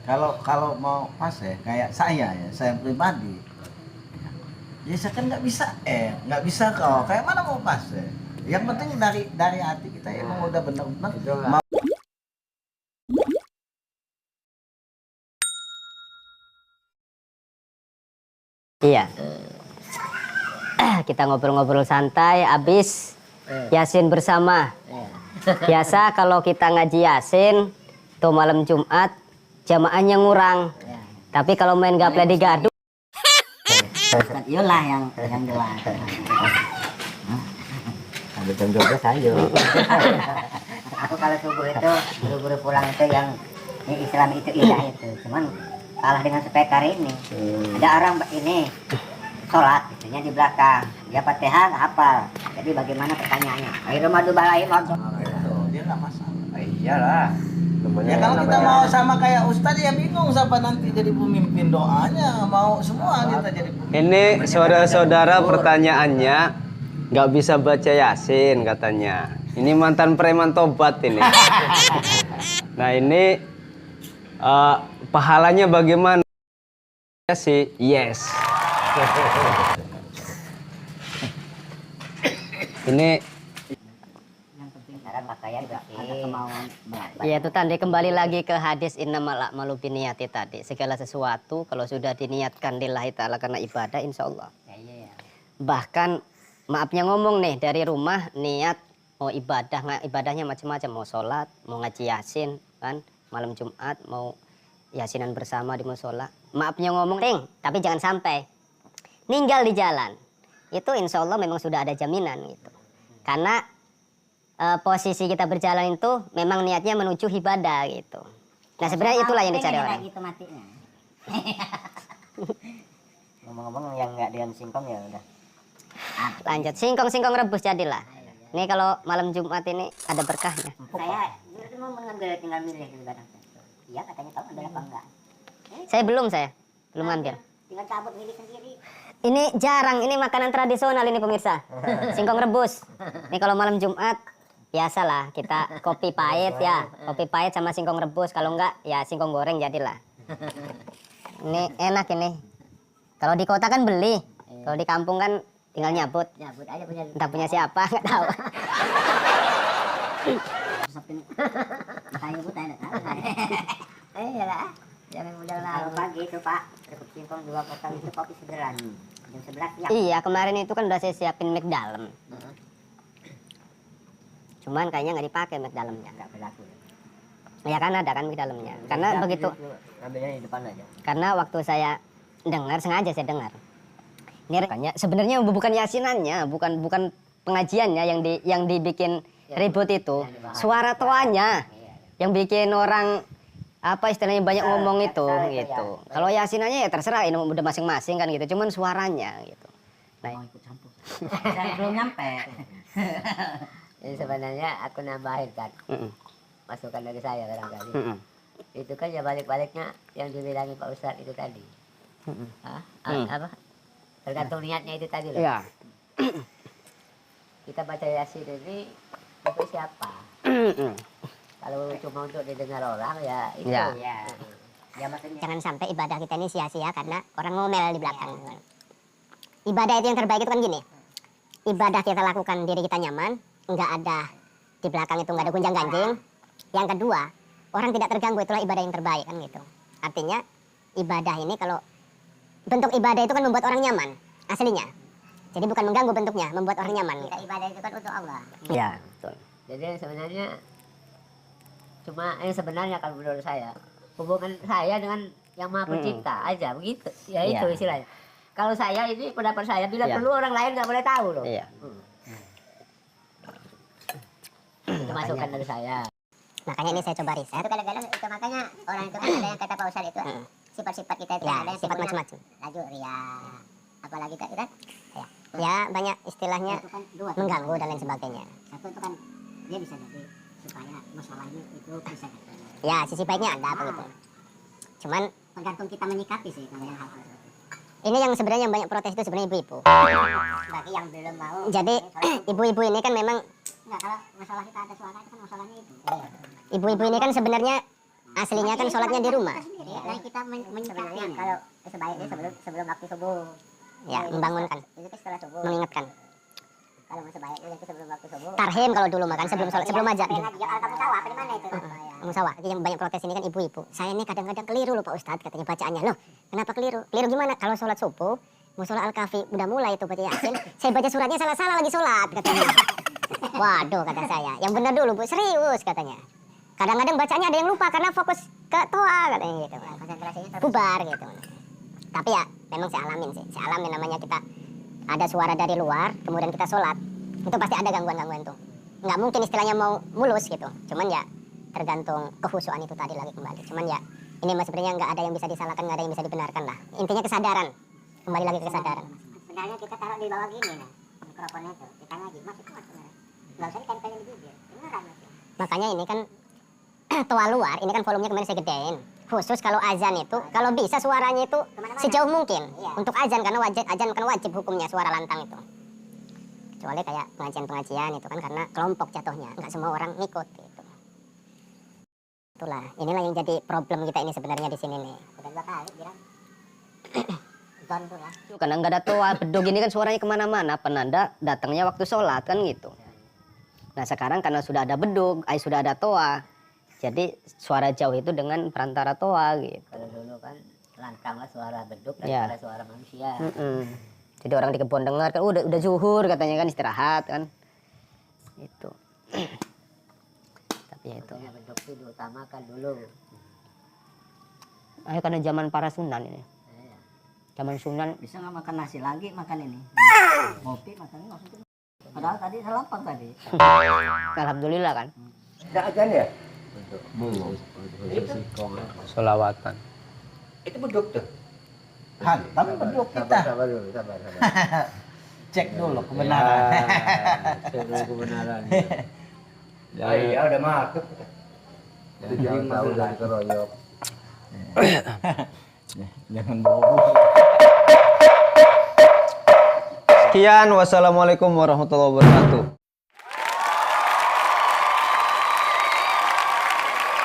Kalau mau fase kayak saya pribadi, ya saya kan nggak bisa kok. Kayak mana mau fase? Yang penting dari hati kita emang udah benar-benar mau. Iya. Kita ngobrol-ngobrol santai, abis Yasin bersama. Biasa kalau kita ngaji Yasin, tuh malam Jumat, jamaahnya ngurang. Tapi kalau main gaple di gaduh, Iyalah yang jelas. Ada jam 12 aja. Aku kalau subuh itu buru-buru pulang itu yang Islam itu indah itu. Cuman kalah dengan spekar ini. Ada orang ini sholat, itunya di belakang. Dia Fatihah nggak hafal. Jadi bagaimana pertanyaannya? Akhirnya madu balai madu. Dia nggak masalah. Iyalah. Ya kalau kita mau sama kayak Ustadz ya bingung siapa nanti jadi pemimpin doanya, mau semua kita jadi pemimpin. Ini saudara-saudara pertanyaannya nggak bisa baca Yasin katanya. Ini mantan preman tobat ini. Nah ini pahalanya bagaimana? Ya sih, yes. Ini Pakaian bersih. Ada kemauan ya itu tadi kembali lagi ke hadis innamal a'malu binniyati tadi. Segala sesuatu kalau sudah diniatkan lillahi ta'ala karena ibadah insya Allah. Bahkan maafnya ngomong nih dari rumah niat mau ibadahnya macam-macam, mau sholat, mau ngaji Yasin kan, malam Jumat mau Yasinan bersama di musola. Maafnya ngomong tapi jangan sampai ninggal di jalan. Itu insya Allah memang sudah ada jaminan gitu. Karena posisi kita berjalan itu memang niatnya menuju ibadah gitu. Nah sebenarnya itulah yang dicari orang. Gitu matinya. Ngomong-ngomong yang nggak dengan singkong ya udah. Lanjut singkong rebus jadilah. Ini kalau malam Jumat ini ada berkahnya. Saya itu mau mengambil tinggal milih di barang. Iya katanya tahu ambil apa enggak. Saya belum ngambil. Tinggal cabut milih sendiri. Ini jarang, ini makanan tradisional ini pemirsa. Singkong rebus. Ini kalau malam Jumat biasalah kita kopi pahit ya, kopi pahit sama singkong rebus. Kalau enggak ya singkong goreng jadilah. Ini enak ini. Kalau di kota kan beli, kalau di kampung kan tinggal nyabut. Nyabut aja punya. Entah punya siapa nggak tahu. Saya pun tidak tahu. Ya lah. Jangan mudah lah. Pagi itu Pak, rebus singkong 2 potong itu kopi segeran. Jam 11 ya. Iya kemarin itu kan udah saya siapin mic dalam. Cuman kayaknya nggak dipakai mic dalamnya. Nggak berlaku. Ya kan ada kan mic dalamnya. Karena begitu. Ambilnya di depan aja. Karena waktu saya sengaja saya dengar. Ini rekannya sebenarnya bukan yasinannya, bukan pengajiannya yang dibikin ribut itu. Suara toanya yang bikin orang apa istilahnya banyak ngomong itu gitu. Kalau yasinannya ya terserah ini udah masing-masing kan gitu. Cuman suaranya gitu. Nah, Mau ikut campur. Saya belum nyampe. Jadi sebenarnya aku nambahin kan. Masukan dari saya barangkali. Itu kan ya balik-baliknya yang dibilangin Pak Ustadz itu tadi. Apa? Tergantung niatnya itu tadi loh. iya. Kita baca Yasin ini untuk siapa? Kalau cuma untuk didengar orang ya itu. Ya. Ya maksudnya. Jangan sampai ibadah kita ini sia-sia karena orang ngomel di belakang. Ibadah itu yang terbaik itu kan gini. Ibadah kita lakukan diri kita nyaman, nggak ada di belakang itu nggak ada gunjang ganjing. Yang kedua, orang tidak terganggu, itulah ibadah yang terbaik kan gitu. Artinya ibadah ini kalau bentuk ibadah itu kan membuat orang nyaman aslinya. Jadi bukan mengganggu bentuknya, membuat orang nyaman. Kita ibadah itu kan untuk Allah. Iya, betul. Jadi sebenarnya cuma yang sebenarnya kalau menurut saya hubungan saya dengan yang Maha Pencipta aja begitu. Ya itu istilahnya. Kalau saya ini pendapat saya bila perlu orang lain nggak boleh tahu loh. Iya. Itu masukan dari saya. Makanya ini saya coba riset. Itu kadang-kadang itu makanya orang itu kan ada yang kata Pak Ustadz itu sifat-sifat kita itu Ya, ada yang sifat timbulnya macam-macam. laju ria apalagi kan Ya banyak istilahnya itu kan dua mengganggu dan lain sebagainya. satu itu kan dia bisa jadi supaya masalahnya itu bisa Ya sisi baiknya ada begitu. Cuman tergantung kita menyikapi sih kalau yang hal-hal seperti itu. ini yang sebenarnya yang banyak protes itu sebenarnya ibu-ibu. Bagi yang belum mau Jadi ibu-ibu ini kan memang enggak kalau masalah kita ada suara itu kan masalahnya itu ibu-ibu ini kan sebenarnya Aslinya kan sholatnya di rumah. Nah, kita mengingatkan kalau sebaiknya sebelum waktu subuh. Ya, membangunkan, Itu kan setelah subuh. mengingatkan. Kalau sebaiknya itu sebelum waktu subuh. Tarhim kalau dulu makan sebelum sholat, sebelum aja. Kamu tahu apa di mana itu? Musawah, yang banyak protes ini kan ibu-ibu. Saya ini kadang-kadang keliru loh Pak Ustadz, katanya bacaannya. Loh, kenapa keliru? Keliru gimana? Kalau sholat subuh, musola Al-Kahfi udah mulai itu baca Yasin, saya baca suratnya salah-salah lagi sholat, katanya. Waduh, kata saya. Yang benar dulu Bu, serius katanya. Kadang-kadang bacanya ada yang lupa karena fokus ke toa katanya gitu. Konsentrasinya terus. Bubar gitu. Tapi ya memang saya alamin sih. Saya alamin namanya kita ada suara dari luar, kemudian kita sholat. Itu pasti ada gangguan-gangguan tuh. Nggak mungkin istilahnya mau mulus gitu. Cuman ya tergantung kehusuan itu tadi lagi kembali. Cuman ya ini mas sebenarnya nggak ada yang bisa disalahkan, nggak ada yang bisa dibenarkan lah. Intinya kesadaran. Kembali lagi ke kesadaran. Sebenarnya kita taruh di bawah gini nah. Mikrofonnya itu. Kita ngaji. Mas itu mas sebenarnya. Nggak usah ditempelin di bibir. Beneran mas. Makanya ini kan toa luar, ini kan volumenya kemarin saya gedein. Khusus kalau azan itu, kalau bisa suaranya itu sejauh mungkin. Untuk azan, karena azan kan wajib hukumnya suara lantang itu. Kecuali kayak pengajian-pengajian itu kan karena kelompok jatuhnya, nggak semua orang ngikut gitu. Itulah, inilah yang jadi problem kita ini sebenarnya di sini nih. Udah 2 kali bilang. Zon tuh ya. Karena nggak ada toa, bedug ini kan suaranya kemana-mana, penanda datangnya waktu sholat kan gitu. Nah sekarang karena sudah ada bedug, sudah ada toa, jadi suara jauh itu dengan perantara toa gitu. Kalau dulu kan lantang lah suara beduk Ya. daripada suara manusia. Jadi orang di kebun dengar kan udah zuhur katanya kan istirahat kan. Itu. Tapi ya itu. Makanya beduk itu diutamakan dulu. Ayo karena zaman para sunan ini. Iya. Zaman sunan Bisa nggak makan nasi lagi makan ini? Ngopi makan ngopi. Padahal tadi lapang tadi. alhamdulillah kan. Tidak ajan ya? Belum. Solawatan. Itu beduk tuh. Han, tapi beduk kita. Sabar dulu, sabar. Cek dulu kebenaran. Cek dulu kebenaran. Ya, Oh iya, udah masuk. Jadi jangan tahu dari keroyok. Jangan bohong. Sekian, wassalamualaikum warahmatullahi wabarakatuh.